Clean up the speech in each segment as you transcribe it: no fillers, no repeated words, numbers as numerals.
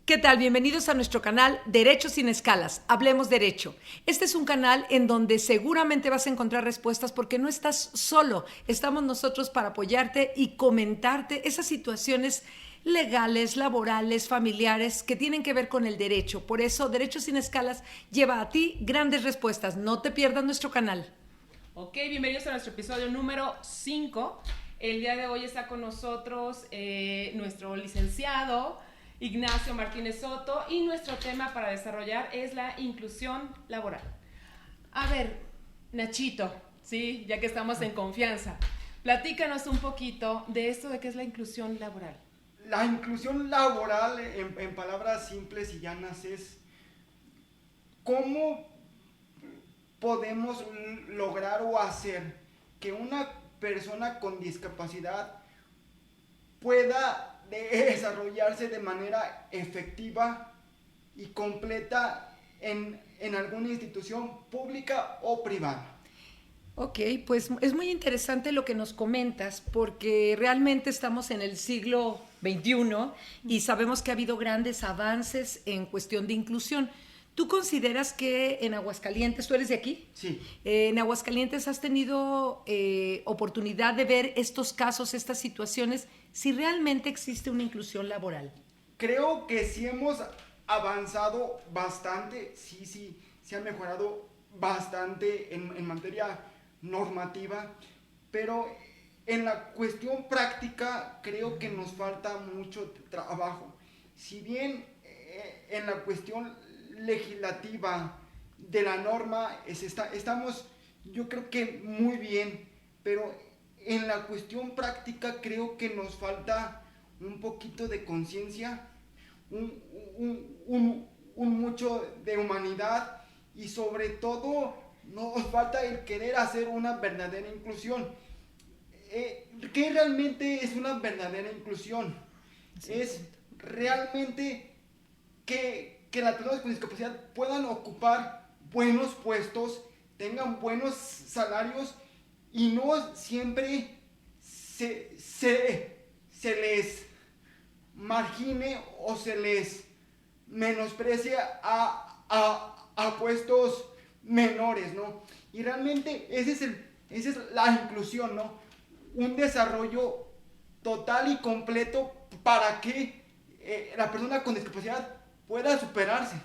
¿Qué tal? Bienvenidos a nuestro canal Derecho sin Escalas. Hablemos Derecho. Este es un canal en donde seguramente vas a encontrar respuestas porque no estás solo. Estamos nosotros para apoyarte y comentarte esas situaciones legales, laborales, familiares que tienen que ver con el derecho. Por eso, Derecho sin Escalas lleva a ti grandes respuestas. No te pierdas nuestro canal. Ok, bienvenidos a nuestro episodio número 5. El día de hoy está con nosotros nuestro licenciado Ignacio Martínez Soto y nuestro tema para desarrollar es la inclusión laboral. A ver, Nachito, ¿sí? Ya que estamos en confianza, platícanos un poquito de esto de qué es la inclusión laboral. La inclusión laboral, en palabras simples y llanas, es cómo podemos lograr o hacer que una persona con discapacidad pueda desarrollarse de manera efectiva y completa en alguna institución pública o privada. Ok, pues es muy interesante lo que nos comentas porque realmente estamos en el siglo XXI y sabemos que ha habido grandes avances en cuestión de inclusión. ¿Tú consideras que en Aguascalientes, tú eres de aquí? Sí. En Aguascalientes has tenido oportunidad de ver estos casos, estas situaciones, si realmente existe una inclusión laboral. Creo que sí hemos avanzado bastante, sí ha mejorado bastante en materia normativa, pero en la cuestión práctica creo que nos falta mucho trabajo. Si bien en la cuestión legislativa de la norma estamos, yo creo que muy bien, pero en la cuestión práctica creo que nos falta un poquito de conciencia, un, un mucho de humanidad y sobre todo nos falta el querer hacer una verdadera inclusión. ¿Qué realmente es una verdadera inclusión? Sí. Es realmente que las personas con discapacidad puedan ocupar buenos puestos, tengan buenos salarios y no siempre se les margine o se les menosprecia a puestos menores, ¿no? Y realmente esa es la inclusión, ¿no? Un desarrollo total y completo para que la persona con discapacidad pueda superarse.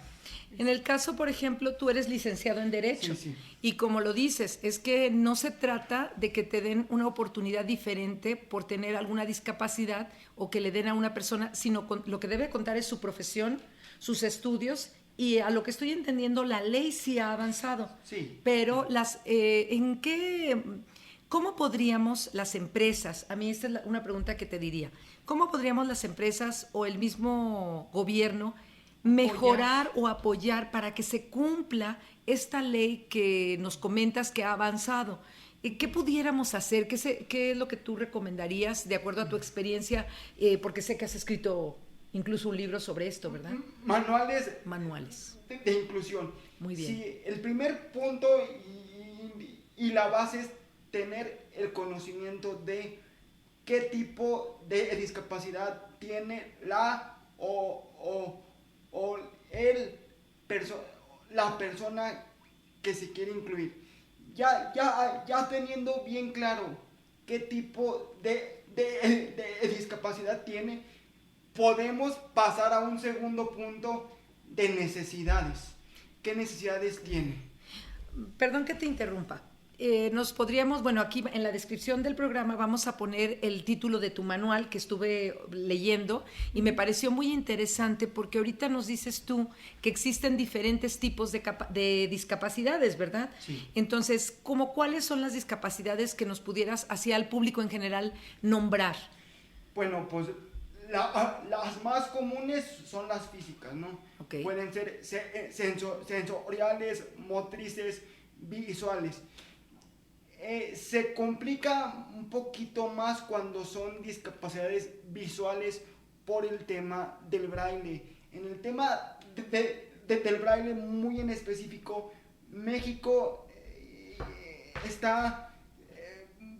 En el caso, por ejemplo, tú eres licenciado en Derecho, sí. Y como lo dices, es que no se trata de que te den una oportunidad diferente por tener alguna discapacidad o que le den a una persona, sino lo que debe contar es su profesión, sus estudios y a lo que estoy entendiendo la ley sí ha avanzado. Sí. Pero ¿cómo podríamos las empresas, a mí esta es una pregunta que te diría, ¿cómo podríamos las empresas o el mismo gobierno mejorar o apoyar para que se cumpla esta ley que nos comentas que ha avanzado? ¿Qué pudiéramos hacer? ¿Qué es lo que tú recomendarías de acuerdo a tu experiencia? Porque sé que has escrito incluso un libro sobre esto, ¿verdad? Manuales de inclusión. Muy bien. Sí, el primer punto y la base es tener el conocimiento de qué tipo de discapacidad tiene la la persona que se quiere incluir. Ya teniendo bien claro qué tipo de discapacidad tiene, podemos pasar a un segundo punto de necesidades. ¿Qué necesidades tiene? Perdón que te interrumpa. Nos podríamos, bueno, aquí en la descripción del programa vamos a poner el título de tu manual que estuve leyendo y me pareció muy interesante porque ahorita nos dices tú que existen diferentes tipos de discapacidades, ¿verdad? Sí. Entonces, ¿cuáles son las discapacidades que nos pudieras, hacia el público en general, nombrar? Bueno, pues las más comunes son las físicas, ¿no? Okay. Pueden ser sensoriales, motrices, visuales. Se complica un poquito más cuando son discapacidades visuales por el tema del braille. En el tema del braille muy en específico, México está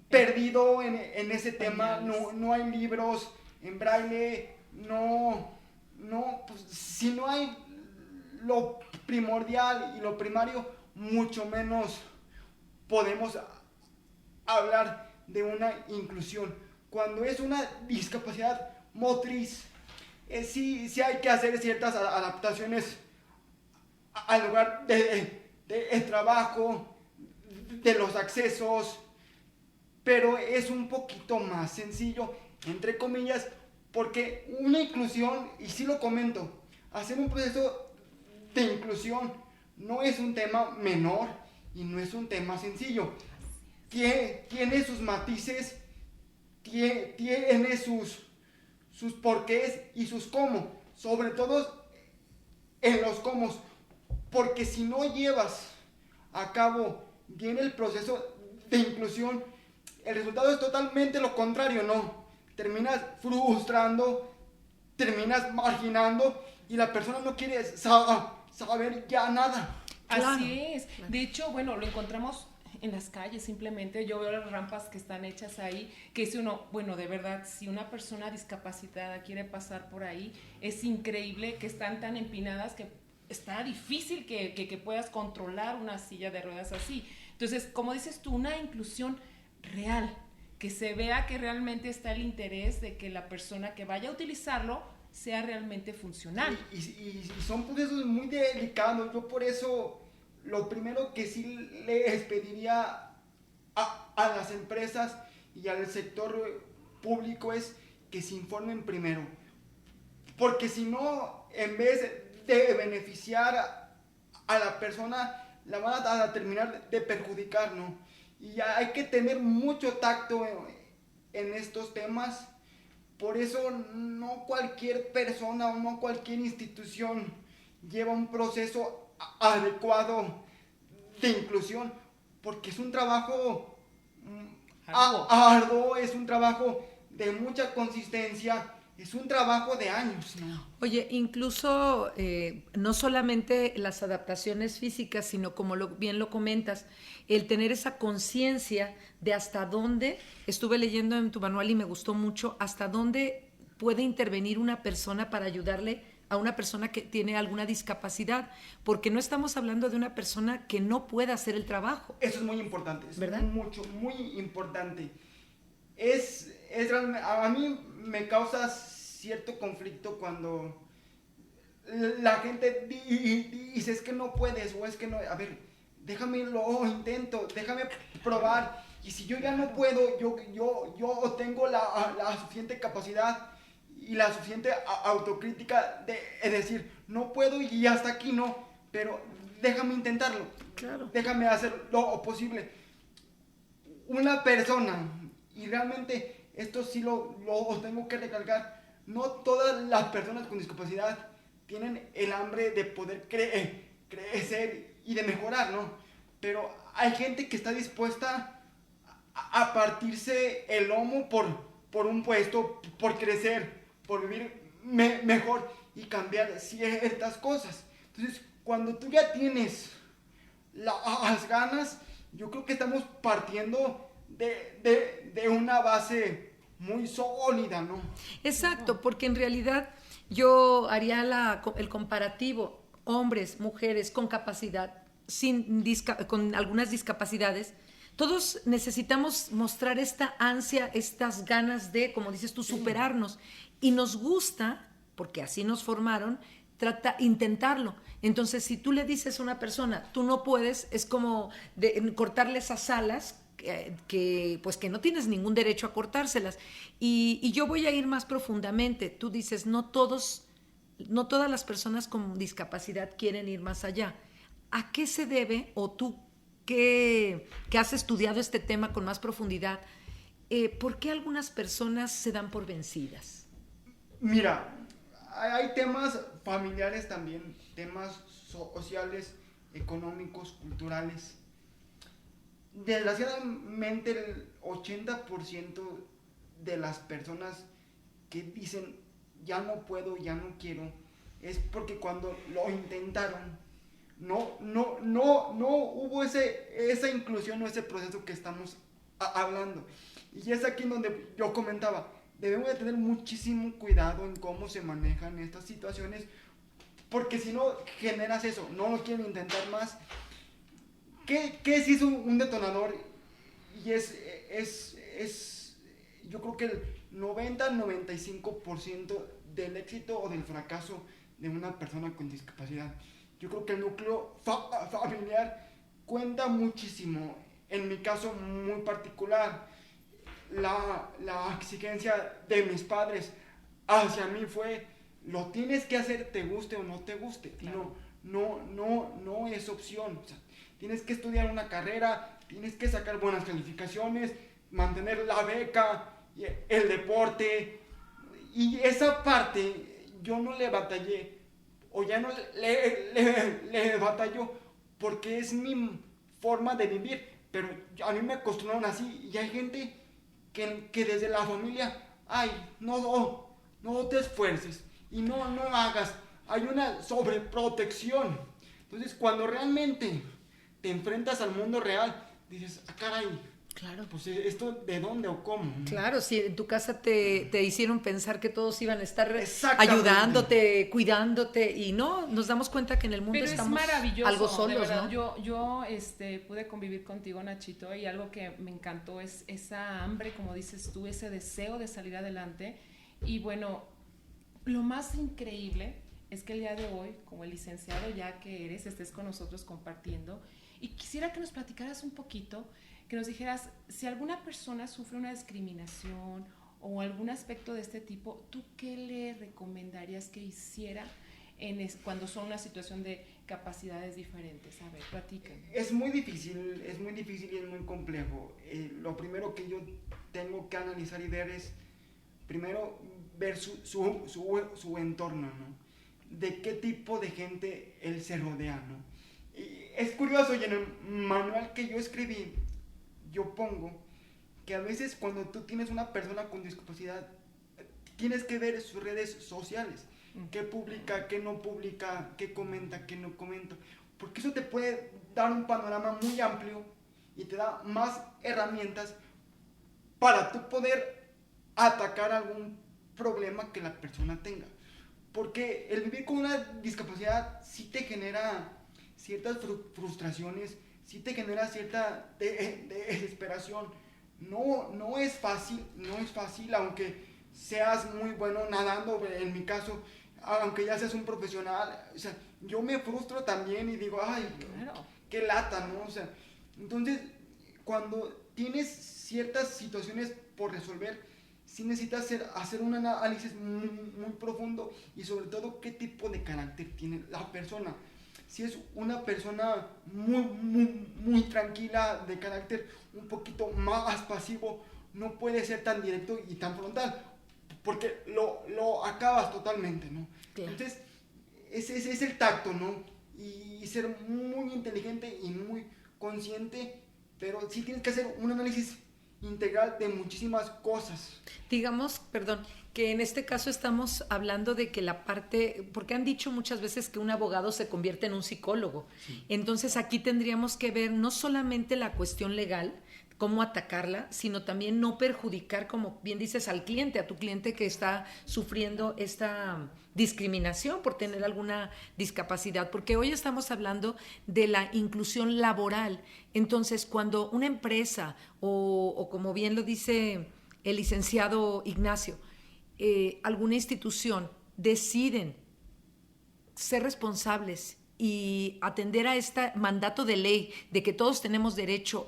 perdido en ese tema. No hay libros en braille, no no, pues si no hay lo primordial y lo primario, mucho menos podemos hablar de una inclusión. Cuando es una discapacidad motriz, sí hay que hacer ciertas adaptaciones al lugar de trabajo, de los accesos, pero es un poquito más sencillo, entre comillas, porque una inclusión, y sí lo comento, hacer un proceso de inclusión no es un tema menor y no es un tema sencillo. Tiene sus matices, tiene sus porqués y sus cómo, sobre todo en los cómo, porque si no llevas a cabo bien el proceso de inclusión, el resultado es totalmente lo contrario, ¿no? Terminas frustrando, terminas marginando y la persona no quiere saber ya nada. Así Claro, es. claro. De hecho, bueno, lo encontramos en las calles simplemente. Yo veo las rampas que están hechas ahí, que si uno, bueno, de verdad, si una persona discapacitada quiere pasar por ahí, es increíble que están tan empinadas que está difícil que puedas controlar una silla de ruedas así. Entonces, como dices tú, una inclusión real, que se vea que realmente está el interés de que la persona que vaya a utilizarlo sea realmente funcional. Y son procesos muy delicados. Yo por eso lo primero que sí les pediría a las empresas y al sector público es que se informen primero. Porque si no, en vez de beneficiar a la persona, la van a terminar de perjudicar, ¿no? Y hay que tener mucho tacto en estos temas. Por eso no cualquier persona o no cualquier institución lleva un proceso adecuado de inclusión, porque es un trabajo arduo, es un trabajo de mucha consistencia, es un trabajo de años, ¿no? Oye, incluso no solamente las adaptaciones físicas, sino como bien lo comentas, el tener esa conciencia de hasta dónde, estuve leyendo en tu manual y me gustó mucho, hasta dónde puede intervenir una persona para ayudarle a una persona que tiene alguna discapacidad, porque no estamos hablando de una persona que no pueda hacer el trabajo. Eso es muy importante, es ¿Verdad? muy importante. A mí me causa cierto conflicto cuando la gente dice es que no puedes o es que no, a ver, déjame lo intento, déjame probar, y si yo ya no puedo, yo tengo la suficiente capacidad y la suficiente autocrítica de decir no puedo y hasta aquí no, pero déjame intentarlo, Claro. déjame hacer lo posible. Una persona, y realmente esto sí lo tengo que recalcar, no todas las personas con discapacidad tienen el hambre de poder crecer y de mejorar, ¿no? Pero hay gente que está dispuesta a partirse el lomo por un puesto, por crecer, por vivir mejor y cambiar ciertas cosas. Entonces, cuando tú ya tienes las ganas, yo creo que estamos partiendo de una base muy sólida, ¿no? Exacto, porque en realidad yo haría el comparativo, hombres, mujeres con capacidad, con algunas discapacidades, todos necesitamos mostrar esta ansia, estas ganas de, como dices tú, superarnos. Y nos gusta, porque así nos formaron, intentarlo. Entonces, si tú le dices a una persona, tú no puedes, es como cortarle esas alas pues que no tienes ningún derecho a cortárselas. Y yo voy a ir más profundamente. Tú dices, no todas las personas con discapacidad quieren ir más allá. ¿A qué se debe, o tú que has estudiado este tema con más profundidad, por qué algunas personas se dan por vencidas? Mira, hay temas familiares también, temas sociales, económicos, culturales. Desgraciadamente el 80% de las personas que dicen ya no puedo, ya no quiero, es porque cuando lo intentaron no hubo esa inclusión o ese proceso que estamos hablando. Y es aquí donde yo comentaba, debemos de tener muchísimo cuidado en cómo se manejan estas situaciones, porque si no generas eso, no lo quieren intentar más. ¿Qué es un detonador? Y yo creo que el 90-95% del éxito o del fracaso de una persona con discapacidad. Yo creo que el núcleo familiar cuenta muchísimo. En mi caso muy particular, la exigencia de mis padres hacia mí fue: lo tienes que hacer, te guste o no te guste. Claro. No es opción. O sea, tienes que estudiar una carrera, tienes que sacar buenas calificaciones, mantener la beca, el deporte. Y esa parte yo no le batallé, o ya no le batallo, porque es mi forma de vivir. Pero a mí me acostumbraron así, y hay gente que desde la familia, ay, no te esfuerces y no hagas. Hay una sobreprotección. Entonces, cuando realmente te enfrentas al mundo real, dices, ah, caray, claro, pues esto de dónde o cómo, ¿no? Claro, si en tu casa te hicieron pensar que todos iban a estar ayudándote, cuidándote, y no, nos damos cuenta que en el mundo pero estamos es maravilloso, algo solos, de verdad. ¿no? Yo pude convivir contigo, Nachito, y algo que me encantó es esa hambre, como dices tú, ese deseo de salir adelante. Y bueno, lo más increíble es que el día de hoy, como el licenciado ya que eres, estés con nosotros compartiendo, y quisiera que nos platicaras un poquito, que nos dijeras, si alguna persona sufre una discriminación o algún aspecto de este tipo, ¿tú qué le recomendarías que hiciera cuando son una situación de capacidades diferentes? A ver, platícanos. Es muy difícil y es muy complejo. Lo primero que yo tengo que analizar y ver es, primero, ver su entorno, ¿no? De qué tipo de gente él se rodea, ¿no? Y es curioso, y en el manual que yo escribí, yo pongo que a veces cuando tú tienes una persona con discapacidad, tienes que ver sus redes sociales, qué publica, qué no publica, qué comenta, qué no comenta, porque eso te puede dar un panorama muy amplio y te da más herramientas para tú poder atacar algún problema que la persona tenga. Porque el vivir con una discapacidad sí te genera ciertas frustraciones, sí te genera cierta desesperación. No es fácil, aunque seas muy bueno nadando, en mi caso, aunque ya seas un profesional. O sea, yo me frustro también y digo, ay, claro, qué lata, ¿no? O sea, entonces, cuando tienes ciertas situaciones por resolver, sí necesitas hacer un análisis muy profundo, y sobre todo qué tipo de carácter tiene la persona. Si es una persona muy tranquila, de carácter un poquito más pasivo, no puede ser tan directo y tan frontal, porque lo acabas totalmente, ¿no? Claro. Entonces, ese es el tacto, ¿no? Y ser muy inteligente y muy consciente, pero sí tienes que hacer un análisis integral de muchísimas cosas. Digamos, perdón, que en este caso estamos hablando de que la parte, porque han dicho muchas veces que un abogado se convierte en un psicólogo. Sí. Entonces aquí tendríamos que ver no solamente la cuestión legal, cómo atacarla, sino también no perjudicar, como bien dices, al cliente, a tu cliente que está sufriendo esta discriminación por tener alguna discapacidad, porque hoy estamos hablando de la inclusión laboral. Entonces, cuando una empresa o como bien lo dice el licenciado Ignacio, alguna institución deciden ser responsables y atender a este mandato de ley de que todos tenemos derecho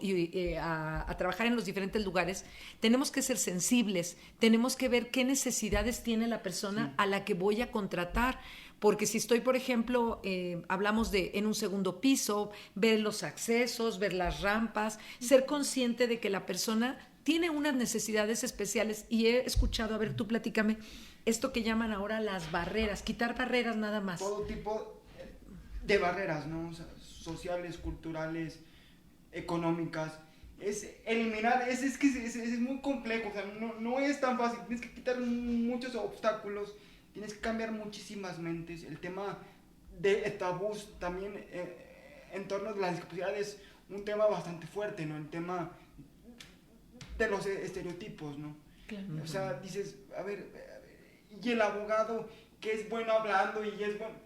a trabajar en los diferentes lugares, tenemos que ser sensibles, tenemos que ver qué necesidades tiene la persona a la que voy a contratar, porque si estoy, por ejemplo, hablamos de en un segundo piso, ver los accesos, ver las rampas, ser consciente de que la persona tiene unas necesidades especiales, y he escuchado, a ver, tú platícame, esto que llaman ahora las barreras, quitar barreras nada más. Todo tipo de barreras, ¿no? O sea, sociales, culturales, económicas. Es eliminar, es muy complejo, o sea, no es tan fácil. Tienes que quitar muchos obstáculos, tienes que cambiar muchísimas mentes. El tema de tabús también en torno a la discapacidad es un tema bastante fuerte, ¿no? El tema de los estereotipos, ¿no? Claro. O sea, dices, a ver, y el abogado que es bueno hablando y es bueno...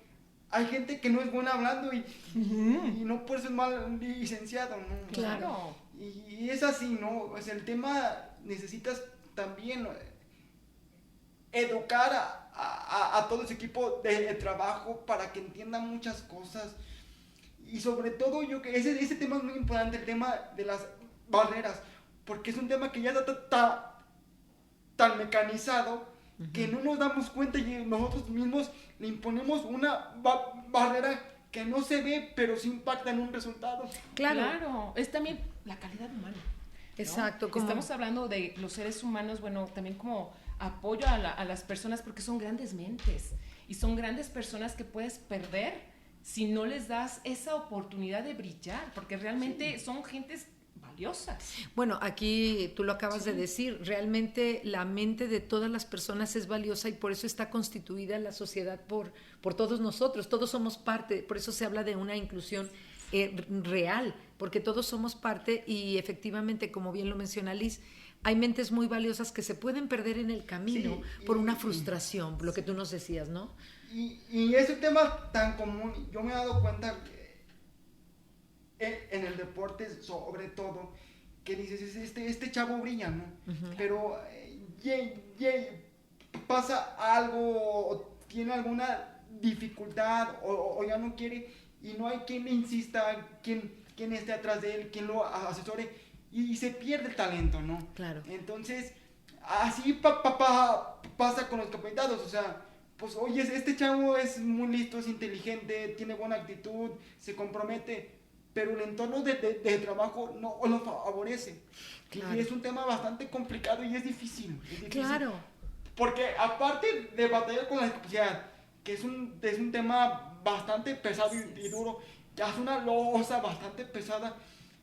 Hay gente que no es buena hablando y no por eso es mal licenciado, ¿no? Claro. Y es así, ¿no? O sea, el tema necesitas también educar a todo ese equipo de trabajo para que entiendan muchas cosas. Y sobre todo, ese tema es muy importante, el tema de las barreras, porque es un tema que ya está tan mecanizado que no nos damos cuenta y nosotros mismos le imponemos una barrera que no se ve, pero sí impacta en un resultado. Claro. Es también la calidad humana, ¿no? Exacto. Estamos hablando de los seres humanos, bueno, también como apoyo a las personas, porque son grandes mentes y son grandes personas que puedes perder si no les das esa oportunidad de brillar, porque realmente son gentes valiosas. Bueno, aquí tú lo acabas de decir, realmente la mente de todas las personas es valiosa y por eso está constituida la sociedad por todos nosotros, todos somos parte, por eso se habla de una inclusión real, porque todos somos parte y efectivamente, como bien lo menciona Liz, hay mentes muy valiosas que se pueden perder en el camino por una frustración, lo que tú nos decías, ¿no? Y es un tema tan común, yo me he dado cuenta en el deporte sobre todo, que dices, este chavo brilla, ¿no? Pero pasa algo, tiene alguna dificultad o ya no quiere y no hay quien le insista, quien esté atrás de él, quien lo asesore y se pierde el talento, ¿no? Claro. Entonces, así pasa con los capacitados, o sea, pues oye, este chavo es muy listo, es inteligente, tiene buena actitud, se compromete, pero el entorno de trabajo no lo favorece. Claro. Y es un tema bastante complicado y es difícil. Claro. Porque aparte de batallar con la discapacidad, que es un tema bastante pesado y duro, ya es una losa bastante pesada,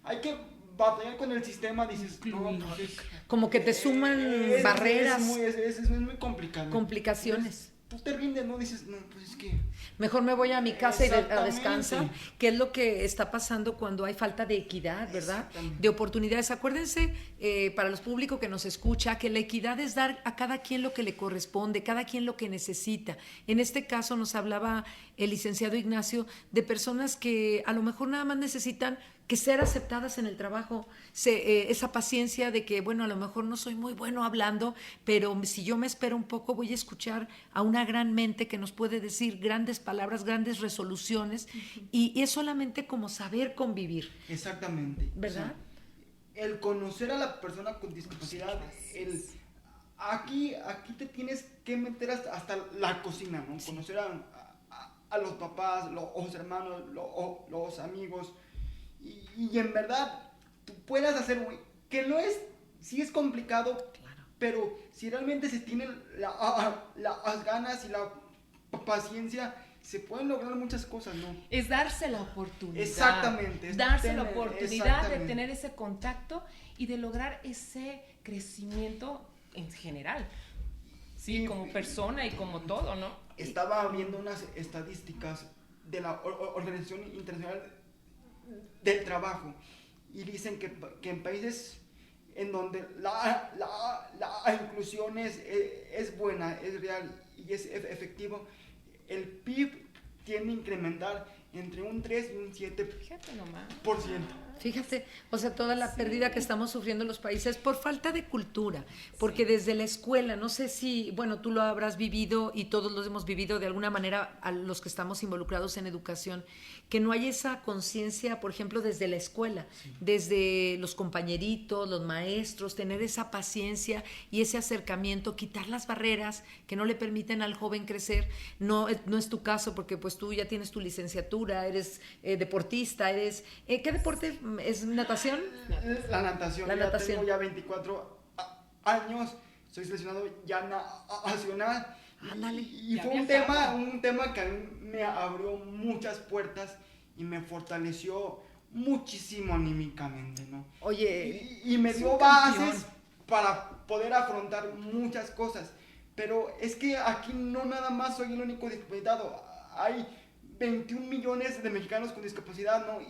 hay que batallar con el sistema, dices, no, pues como que te suman barreras. Es muy complicado. Complicaciones. Tú te rindes, ¿no? Dices, no, pues es que... Mejor me voy a mi casa y a descansar, que es lo que está pasando cuando hay falta de equidad, ¿verdad? De oportunidades. Acuérdense, para los públicos que nos escucha, que la equidad es dar a cada quien lo que le corresponde, cada quien lo que necesita. En este caso nos hablaba el licenciado Ignacio de personas que a lo mejor nada más necesitan que ser aceptadas en el trabajo, esa paciencia de que, bueno, a lo mejor no soy muy bueno hablando, pero si yo me espero un poco voy a escuchar a una gran mente que nos puede decir grandes palabras, grandes resoluciones, y es solamente como saber convivir. Exactamente. ¿Verdad? O sea, el conocer a la persona con discapacidad, aquí te tienes que meter hasta la cocina, ¿no? Sí. Conocer a los papás, los hermanos, los amigos, y en verdad tú puedas hacer, que no es, sí es complicado, claro, pero si realmente se tienen las ganas y la paciencia, se pueden lograr muchas cosas, ¿no? Es darse la oportunidad. Exactamente. Darse la oportunidad de tener ese contacto y de lograr ese crecimiento en general, sí, como persona y como todo, ¿no? Estaba viendo unas estadísticas de la Organización Internacional del Trabajo y dicen que en países en donde la inclusión es buena, es real y es efectivo, el PIB tiende a incrementar entre un 3 y un 7%. Fíjate nomás. Fíjate, o sea, toda la pérdida que estamos sufriendo los países por falta de cultura, porque desde la escuela, no sé si, bueno, tú lo habrás vivido y todos los hemos vivido de alguna manera a los que estamos involucrados en educación, que no hay esa conciencia, por ejemplo, desde la escuela, desde los compañeritos, los maestros, tener esa paciencia y ese acercamiento, quitar las barreras que no le permiten al joven crecer. No es tu caso, porque pues tú ya tienes tu licenciatura, eres deportista, ¿qué deporte es? ¿Natación? La natación. Tengo ya 24 años, soy seleccionado ya nacional. Ándale. Y fue un tema que a mí me abrió muchas puertas y me fortaleció muchísimo anímicamente, ¿no? Oye, y me dio bases para poder afrontar muchas cosas. Pero es que aquí no nada más soy el único discapacitado. Hay 21 millones de mexicanos con discapacidad, ¿no?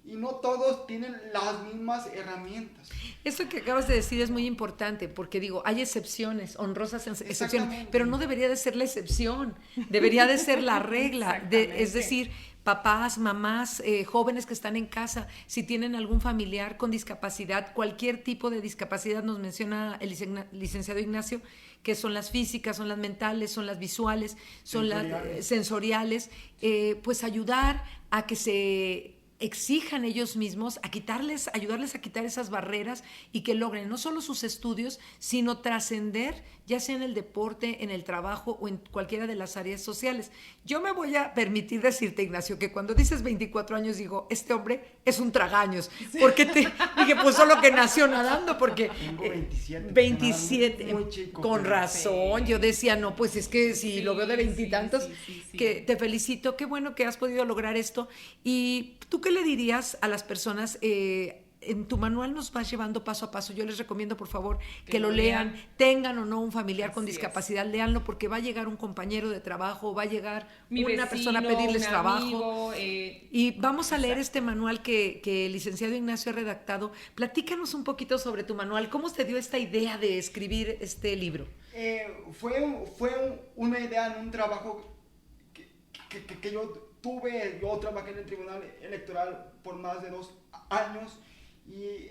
y no todos tienen las mismas herramientas. Esto que acabas de decir es muy importante, porque digo, hay excepciones, honrosas excepciones, pero no debería de ser la excepción, debería de ser la regla, es decir, papás, mamás, jóvenes que están en casa, si tienen algún familiar con discapacidad, cualquier tipo de discapacidad, nos menciona el licenciado Ignacio, que son las físicas, son las mentales, son las visuales, son las sensoriales, pues ayudar a que se exijan ellos mismos, ayudarles a quitar esas barreras y que logren no solo sus estudios, sino trascender, ya sea en el deporte, en el trabajo o en cualquiera de las áreas sociales. Yo me voy a permitir decirte, Ignacio, que cuando dices 24 años, digo, este hombre es un tragaños. Porque dije, pues solo que nació nadando, porque... Tengo 27. 27, muy chico, con pero razón. Yo decía, no, pues es que si lo veo de veintitantos, que te felicito, qué bueno que has podido lograr esto. Y ¿tú qué le dirías a las personas? En tu manual nos vas llevando paso a paso. Yo les recomiendo, por favor, que lo lean, tengan o no un familiar con discapacidad, léanlo, porque va a llegar un compañero de trabajo, va a llegar una persona a pedirles trabajo. Y vamos a leer este manual que el licenciado Ignacio ha redactado. Platícanos un poquito sobre tu manual. ¿Cómo te dio esta idea de escribir este libro? Fue una idea en un trabajo que yo tuve. Yo trabajé en el Tribunal Electoral por más de 2 años y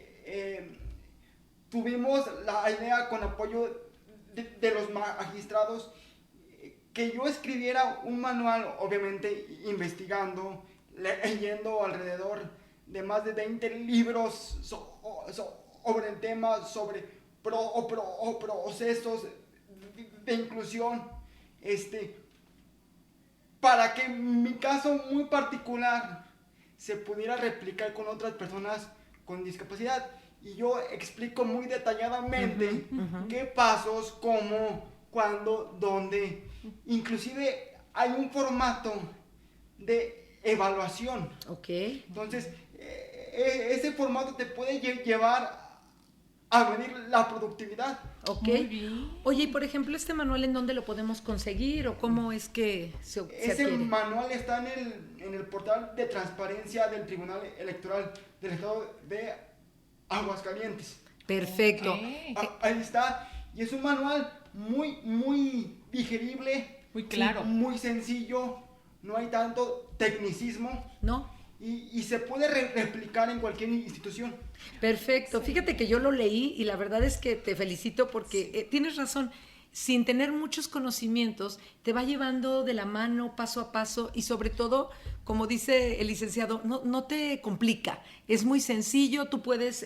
tuvimos la idea, con apoyo de los magistrados, que yo escribiera un manual, obviamente investigando, leyendo alrededor de más de 20 libros sobre el tema, sobre procesos de inclusión, para que mi caso muy particular se pudiera replicar con otras personas con discapacidad. Y yo explico muy detalladamente qué pasos, cómo, cuándo, dónde. Inclusive hay un formato de evaluación. Ok. Entonces, ese formato te puede llevar a medir la productividad. Ok. Muy bien. Oye, y por ejemplo, ¿este manual en dónde lo podemos conseguir o cómo es que se Ese adquiere? manual está en el portal de transparencia del Tribunal Electoral del Estado de Aguascalientes. Perfecto. Okay. Ahí está. Y es un manual muy digerible. Muy claro. Muy sencillo. No hay tanto tecnicismo. ¿No? Y se puede replicar en cualquier institución. Perfecto. Fíjate que yo lo leí y la verdad es que te felicito porque tienes razón. Sin tener muchos conocimientos, te va llevando de la mano paso a paso y sobre todo, como dice el licenciado, no te complica. Es muy sencillo, tú puedes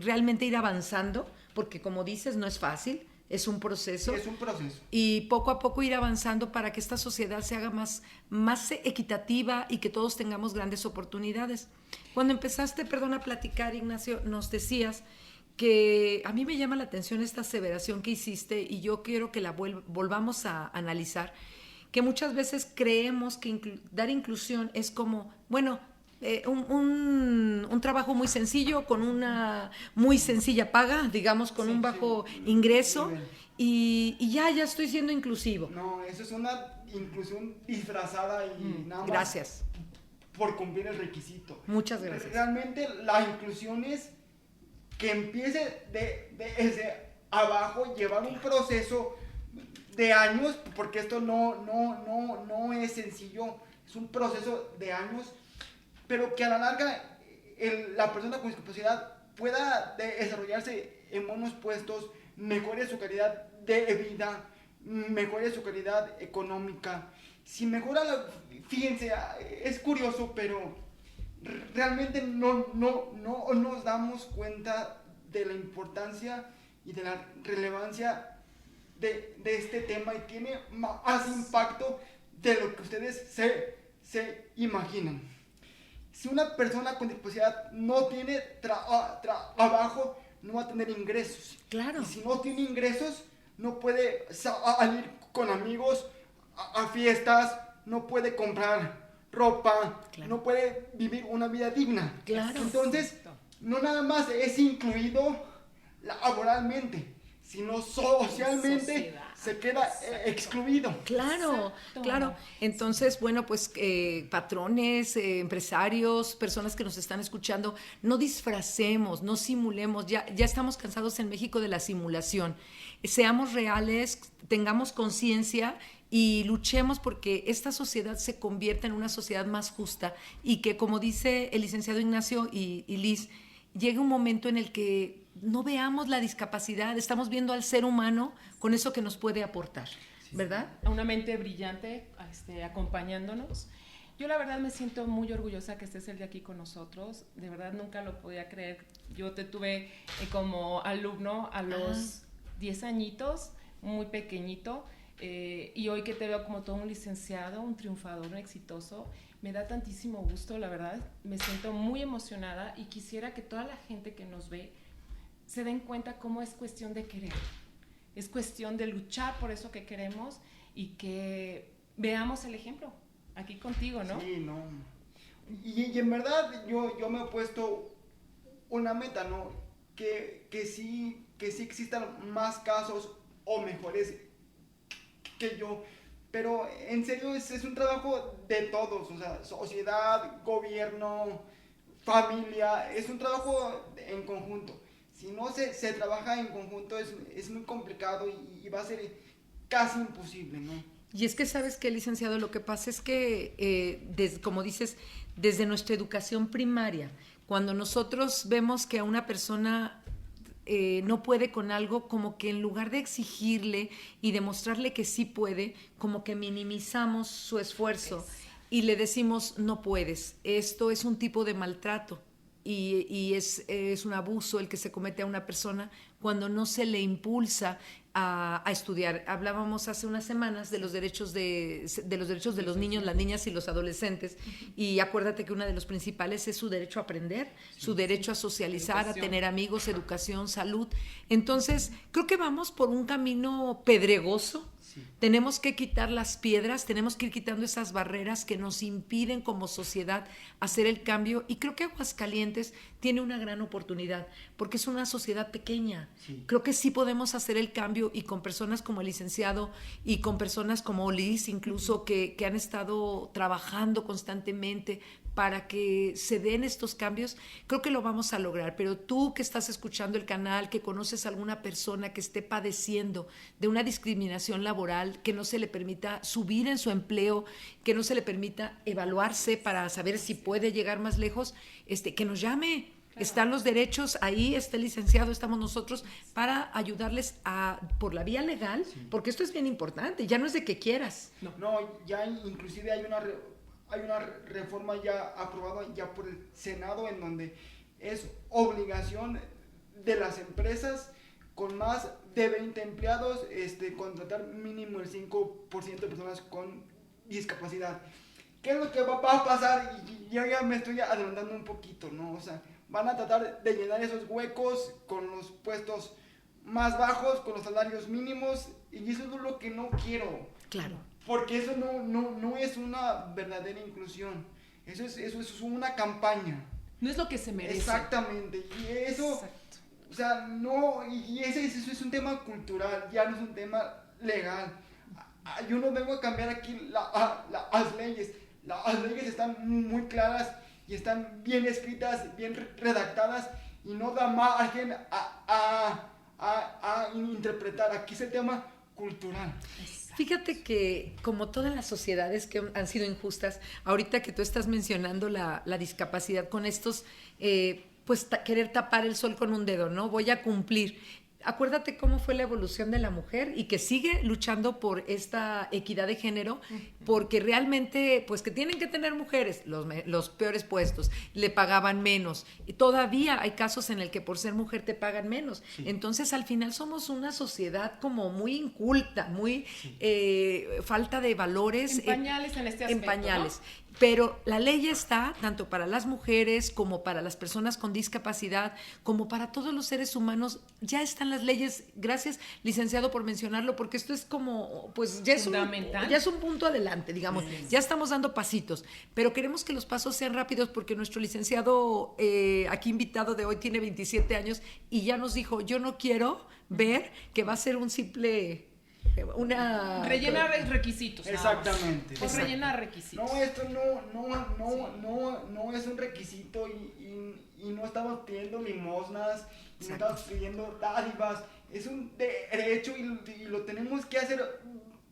realmente ir avanzando porque, como dices, no es fácil. Es un proceso. Es un proceso. Y poco a poco ir avanzando para que esta sociedad se haga más equitativa y que todos tengamos grandes oportunidades. Cuando empezaste, a platicar, Ignacio, nos decías que a mí me llama la atención esta aseveración que hiciste y yo quiero que la volvamos a analizar, que muchas veces creemos que dar inclusión es como, bueno, un trabajo muy sencillo, con una muy sencilla paga, digamos, con un bajo ingreso, y ya estoy siendo inclusivo. No, eso es una inclusión disfrazada y nada más. Gracias. Por cumplir el requisito. Muchas gracias. Realmente la inclusión es que empiece desde abajo, llevar un proceso de años, porque esto no es sencillo, es un proceso de años, pero que a la larga la persona con discapacidad pueda desarrollarse en buenos puestos, mejore su calidad de vida, mejore su calidad económica. Si mejora fíjense, es curioso, pero realmente no nos damos cuenta de la importancia y de la relevancia de este tema, y tiene más impacto de lo que ustedes se imaginan. Si una persona con discapacidad no tiene trabajo, no va a tener ingresos. Claro. Y si no tiene ingresos, no puede salir con amigos a fiestas, no puede comprar ropa, claro, no puede vivir una vida digna. Claro. Entonces, no nada más es incluido laboralmente, sino socialmente se queda excluido. Claro, Exacto. claro. Entonces, bueno, pues patrones, empresarios, personas que nos están escuchando, no disfracemos, no simulemos. Ya estamos cansados en México de la simulación. Seamos reales, tengamos conciencia y luchemos porque esta sociedad se convierta en una sociedad más justa y que, como dice el licenciado Ignacio y Liz, llegue un momento en el que no veamos la discapacidad, estamos viendo al ser humano con eso que nos puede aportar, ¿verdad? A una mente brillante acompañándonos. Yo la verdad me siento muy orgullosa que estés el día aquí con nosotros, de verdad nunca lo podía creer. Yo te tuve como alumno a los 10 añitos, muy pequeñito, y hoy que te veo como todo un licenciado, un triunfador, un exitoso, me da tantísimo gusto, la verdad, me siento muy emocionada y quisiera que toda la gente que nos ve se den cuenta cómo es cuestión de querer, es cuestión de luchar por eso que queremos y que veamos el ejemplo aquí contigo, ¿no? Sí, no. Y en verdad yo me he puesto una meta, ¿no? Que sí existan más casos o mejores que yo. Pero en serio es un trabajo de todos, o sea, sociedad, gobierno, familia, es un trabajo en conjunto. Si no se trabaja en conjunto es muy complicado y va a ser casi imposible, ¿no? Y es que, ¿sabes qué, licenciado? Lo que pasa es que, como dices, desde nuestra educación primaria, cuando nosotros vemos que a una persona no puede con algo, como que en lugar de exigirle y demostrarle que sí puede, como que minimizamos su esfuerzo y le decimos, no puedes, esto es un tipo de maltrato. Y es un abuso el que se comete a una persona cuando no se le impulsa a estudiar. Hablábamos hace unas semanas de los derechos de los niños, las niñas y los adolescentes, y acuérdate que uno de los principales es su derecho a aprender, su derecho a socializar, a tener amigos, educación, salud. Entonces, creo que vamos por un camino pedregoso. Sí. Tenemos que quitar las piedras, tenemos que ir quitando esas barreras que nos impiden como sociedad hacer el cambio, y creo que Aguascalientes tiene una gran oportunidad porque es una sociedad pequeña. Sí. Creo que sí podemos hacer el cambio, y con personas como el licenciado y con personas como Liz incluso que han estado trabajando constantemente para que se den estos cambios, creo que lo vamos a lograr. Pero tú que estás escuchando el canal, que conoces a alguna persona que esté padeciendo de una discriminación laboral, que no se le permita subir en su empleo, que no se le permita evaluarse para saber si puede llegar más lejos, que nos llame. Claro. Están los derechos, ahí está el licenciado, estamos nosotros para ayudarles por la vía legal, sí. Porque esto es bien importante, ya no es de que quieras. No, ya inclusive hay una reforma ya aprobada ya por el Senado en donde es obligación de las empresas con más de 20 empleados contratar mínimo el 5% de personas con discapacidad. ¿Qué es lo que va a pasar? Y yo ya me estoy adelantando un poquito, ¿no? O sea, van a tratar de llenar esos huecos con los puestos más bajos, con los salarios mínimos, y eso es lo que no quiero. Claro. Porque eso no es una verdadera inclusión. Eso es una campaña. No es lo que se merece. Exactamente. Y eso, exacto. O sea, no, y eso es un tema cultural, ya no es un tema legal. Yo no vengo a cambiar aquí las leyes. Las leyes están muy claras y están bien escritas, bien redactadas, y no da margen a interpretar. Aquí es el tema cultural. Fíjate que como todas las sociedades que han sido injustas, ahorita que tú estás mencionando la discapacidad con estos, pues querer tapar el sol con un dedo, ¿no? Voy a cumplir. Acuérdate cómo fue la evolución de la mujer y que sigue luchando por esta equidad de género, porque realmente, pues que tienen que tener mujeres los peores puestos, le pagaban menos. Y todavía hay casos en el que por ser mujer te pagan menos. Sí. Entonces, al final somos una sociedad como muy inculta, muy falta de valores. En pañales en este aspecto, en pañales. ¿no? Pero la ley está tanto para las mujeres como para las personas con discapacidad, como para todos los seres humanos. Ya están las leyes. Gracias, licenciado, por mencionarlo, porque esto es como, pues ya es un punto adelante, digamos. Sí. Ya estamos dando pasitos, pero queremos que los pasos sean rápidos, porque nuestro licenciado aquí invitado de hoy tiene 27 años y ya nos dijo, yo no quiero ver que va a ser un simple Rellenar requisitos. Exactamente. Pues rellenar requisitos. No, esto no es un requisito y no estamos pidiendo limosnas, y no estamos pidiendo dádivas. Es un derecho y lo tenemos que hacer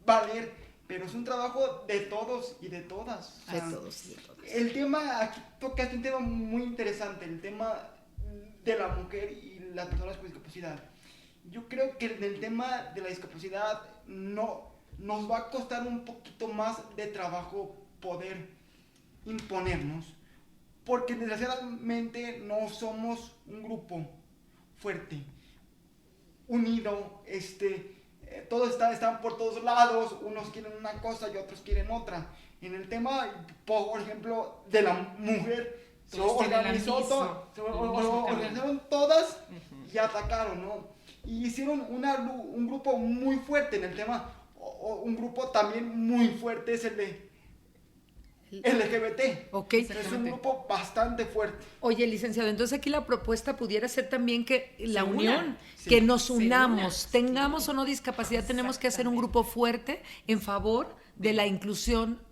valer, pero es un trabajo de todos y de todas. O sea, De todos y de todas. El tema, aquí tocaste un tema muy interesante, el tema de la mujer y las personas con discapacidad. Yo creo que en el tema de la discapacidad no nos va a costar un poquito más de trabajo poder imponernos, porque desgraciadamente no somos un grupo fuerte, unido, todos están por todos lados, unos quieren una cosa y otros quieren otra. En el tema, por ejemplo, de la mujer, se organizaron todas y atacaron, ¿no? Y hicieron un grupo muy fuerte en el tema, un grupo también muy fuerte es el de LGBT. Ok. Es un grupo bastante fuerte. Oye, licenciado, entonces aquí la propuesta pudiera ser también que la Se unión, unan. que Sí. nos Se unamos, unan. tengamos o no discapacidad, tenemos que hacer un grupo fuerte en favor de la inclusión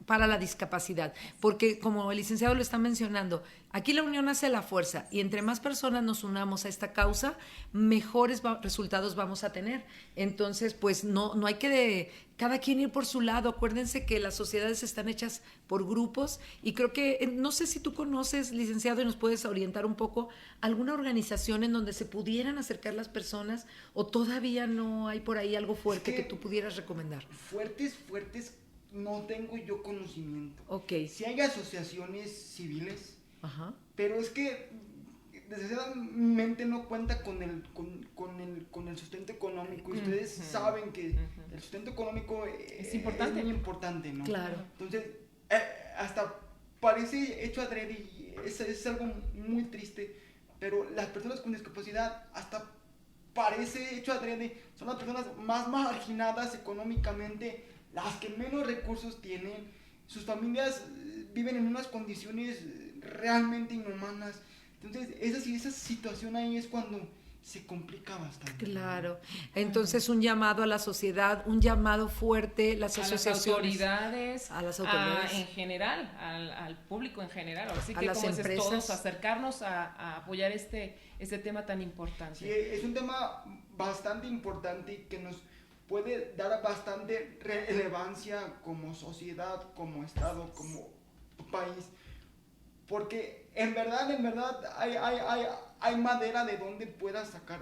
para la discapacidad, porque como el licenciado lo está mencionando, aquí la unión hace la fuerza y entre más personas nos unamos a esta causa, mejores resultados vamos a tener. Entonces, pues no hay que cada quien ir por su lado. Acuérdense que las sociedades están hechas por grupos y creo que, no sé si tú conoces, licenciado, y nos puedes orientar un poco, alguna organización en donde se pudieran acercar las personas o todavía no hay por ahí algo fuerte Es que que tú pudieras recomendar. Fuertes, no tengo yo conocimiento. Ok. Si hay asociaciones civiles, Ajá. pero es que desgraciadamente no cuenta con el sustento económico y ustedes saben que el sustento económico Es importante. es muy importante, ¿no? Claro. Entonces, hasta parece hecho adrede y es algo muy triste, pero las personas con discapacidad hasta parece hecho adrede, son las personas más marginadas económicamente, las que menos recursos tienen, sus familias viven en unas condiciones realmente inhumanas. Entonces, esa situación ahí es cuando se complica bastante. Claro. Entonces, un llamado a la sociedad, un llamado fuerte, las A las asociaciones. autoridades, A las autoridades. en general, al público en general. Así A que, las como dices, empresas. todos acercarnos a apoyar este tema tan importante. Sí, es un tema bastante importante y que nos puede dar bastante relevancia como sociedad, como Estado, como país, porque en verdad hay madera de donde puedas sacar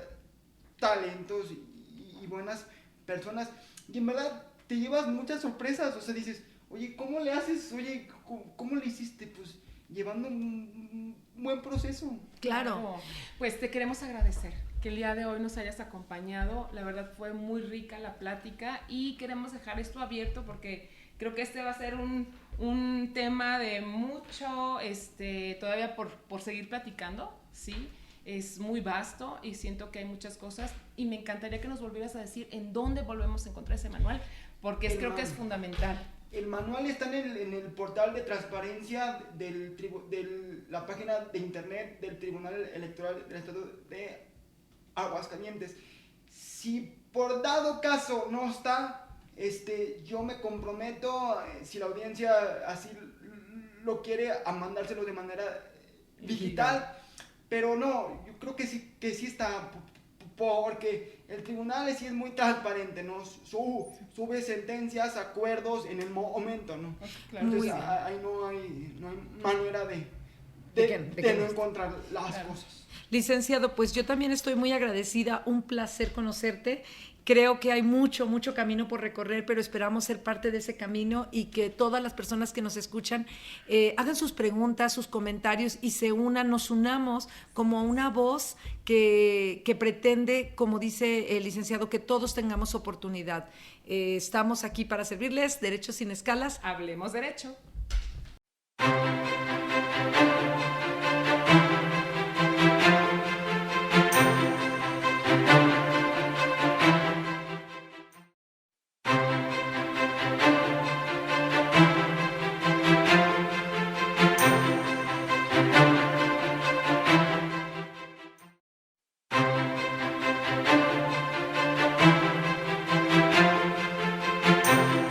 talentos y buenas personas, y en verdad te llevas muchas sorpresas. O sea, dices, oye, ¿cómo le haces? Oye, ¿cómo le hiciste? Pues llevando un buen proceso. Claro. Pues te queremos agradecer que el día de hoy nos hayas acompañado. La verdad fue muy rica la plática y queremos dejar esto abierto porque creo que este va a ser un tema de mucho, todavía por seguir platicando, ¿sí? Es muy vasto y siento que hay muchas cosas y me encantaría que nos volvieras a decir en dónde volvemos a encontrar ese manual, porque creo que es fundamental. El manual está en el portal de transparencia de la página de internet del Tribunal Electoral del Estado de Aguascalientes. Si por dado caso no está, yo me comprometo, si la audiencia así lo quiere, a mandárselo de manera digital. Pero no, yo creo que sí está, porque el tribunal sí es muy transparente, ¿no? Sube sentencias, acuerdos en el momento, ¿no? Claro. Entonces Muy bien. ahí no hay manera de que no no encontrar las cosas. Licenciado, pues yo también estoy muy agradecida, un placer conocerte. Creo que hay mucho camino por recorrer, pero esperamos ser parte de ese camino y que todas las personas que nos escuchan hagan sus preguntas, sus comentarios y nos unamos como una voz que pretende, como dice el licenciado, que todos tengamos oportunidad. Estamos aquí para servirles, Derechos sin Escalas. Hablemos derecho. Gracias.